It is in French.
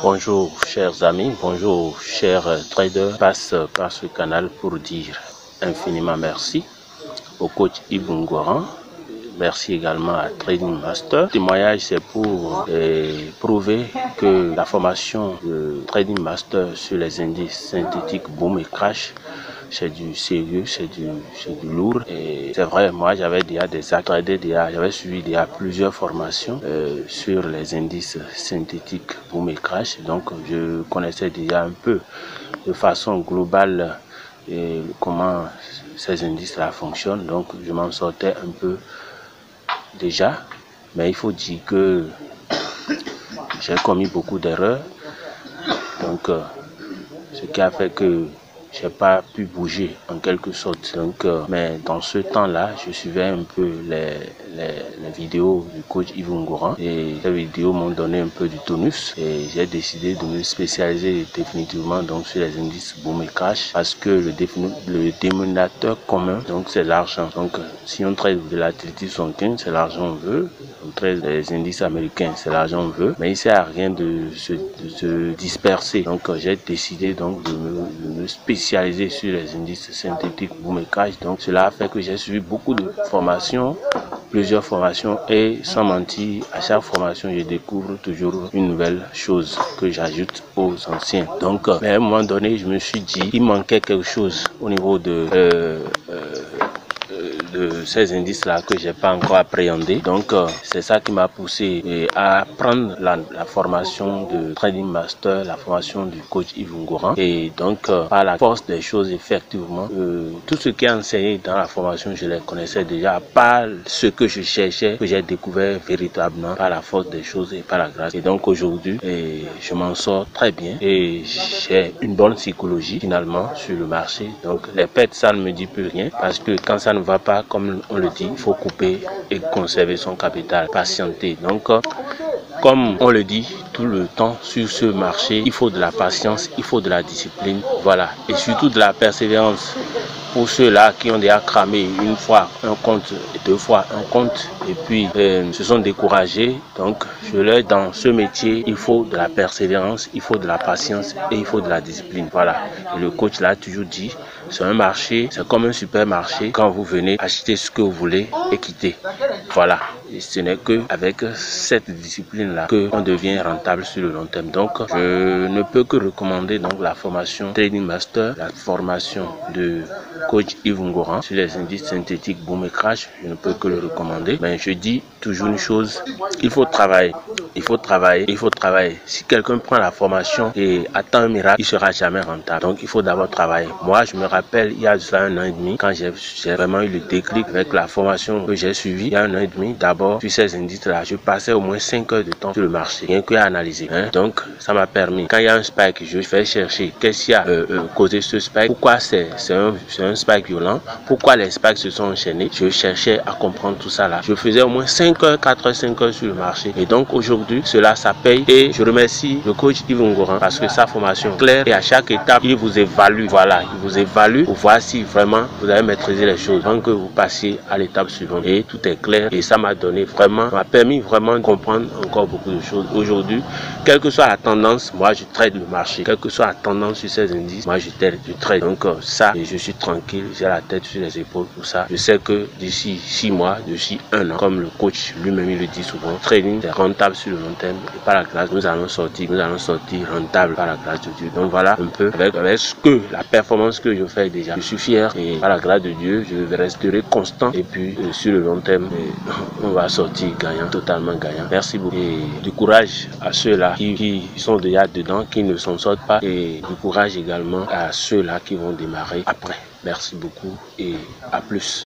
Bonjour chers amis, bonjour chers traders. Passe par ce canal pour dire infiniment merci au coach Yves Ngouran. Merci également à Trading Master. Le témoignage, c'est pour prouver que la formation de Trading Master sur les indices synthétiques boom et crash, c'est du sérieux, c'est du lourd. Et c'est vrai, moi j'avais déjà j'avais suivi déjà plusieurs formations sur les indices synthétiques boom et crash. Donc je connaissais déjà un peu de façon globale comment ces indices-là fonctionnent. Donc je m'en sortais un peu déjà, mais il faut dire que j'ai commis beaucoup d'erreurs, donc ce qui a fait que j'ai pas pu bouger en quelque sorte. Donc mais dans ce temps-là, je suivais un peu les vidéos du coach Yves Ngouran et ces vidéos m'ont donné un peu du tonus et j'ai décidé de me spécialiser définitivement donc sur les indices boom et crash parce que le dénominateur commun donc c'est l'argent. Donc si on trade de volatility sonking, c'est l'argent on veut. On trade les indices américains, c'est l'argent on veut, mais il ne sert à rien de se disperser. Donc j'ai décidé donc de me spécialiser sur les indices synthétiques boom et crash. Donc cela a fait que j'ai suivi beaucoup de formations, plusieurs formations, et sans mentir, à chaque formation je découvre toujours une nouvelle chose que j'ajoute aux anciens. Donc mais à un moment donné je me suis dit il manquait quelque chose au niveau de ces indices là que j'ai pas encore appréhendé. Donc c'est ça qui m'a poussé à prendre la formation de Trading Master, la formation du coach Yves Ngouran. Et donc par la force des choses, effectivement tout ce qui est enseigné dans la formation je les connaissais déjà, pas ce que je cherchais, que j'ai découvert véritablement par la force des choses et par la grâce. Et donc aujourd'hui je m'en sors très bien et j'ai une bonne psychologie finalement sur le marché. Donc les pertes, ça ne me dit plus rien, parce que quand ça ne va pas comme on le dit, il faut couper et conserver son capital, patienter. Donc comme on le dit tout le temps sur ce marché, il faut de la patience, il faut de la discipline, voilà, et surtout de la persévérance. Pour ceux-là qui ont déjà cramé une fois un compte, deux fois un compte, et puis se sont découragés, donc dans ce métier, il faut de la persévérance, il faut de la patience et il faut de la discipline. Voilà, et le coach l'a toujours dit, c'est un marché, c'est comme un supermarché, quand vous venez acheter ce que vous voulez et quitter. Voilà, et ce n'est qu'avec cette discipline-là qu'on devient rentable sur le long terme. Donc je ne peux que recommander donc la formation Trading Master, la formation de coach Yves Ngouran sur les indices synthétiques boom et crash. Je ne peux que le recommander. Mais je dis toujours une chose, il faut travailler. Il faut travailler, il faut travailler. Si quelqu'un prend la formation et attend un miracle, il ne sera jamais rentable. Donc il faut d'abord travailler. Moi, je me rappelle, il y a déjà 1 an et demi, quand j'ai vraiment eu le déclic avec la formation que j'ai suivie, il y a 1 an et demi, d'abord, sur ces indices-là, je passais au moins 5 heures de temps sur le marché, rien qu'à analyser. Donc, ça m'a permis, quand il y a un spike, je vais chercher qu'est-ce qui a causé ce spike, pourquoi c'est un spike violent, pourquoi les spikes se sont enchaînés. Je cherchais à comprendre tout ça là. Je faisais au moins 5 heures, 4 heures, 5 heures sur le marché. Et donc, aujourd'hui, cela, ça paye. Et je remercie le coach Yves Ngouran parce que sa formation est claire et à chaque étape, il vous évalue. Voilà, il vous évalue pour voir si vraiment vous avez maîtrisé les choses avant que vous passiez à l'étape suivante. Et tout est clair et ça m'a permis vraiment de comprendre encore beaucoup de choses. Aujourd'hui, quelle que soit la tendance, moi je trade le marché. Quelle que soit la tendance sur ces indices, moi je trade. Donc ça, et je suis tranquille, j'ai la tête sur les épaules pour ça. Je sais que d'ici 6 mois, d'ici 1 an, comme le coach lui-même il le dit souvent, trading c'est rentable sur le long terme et par la grâce nous allons sortir rentable par la grâce de Dieu. Donc voilà un peu avec la performance que je fais déjà. Je suis fier et par la grâce de Dieu je resterai constant et puis sur le long terme on va sortir gagnant, totalement gagnant. Merci beaucoup et du courage à ceux-là qui sont déjà dedans, qui ne s'en sortent pas, et du courage également à ceux-là qui vont démarrer après. Merci beaucoup et à plus.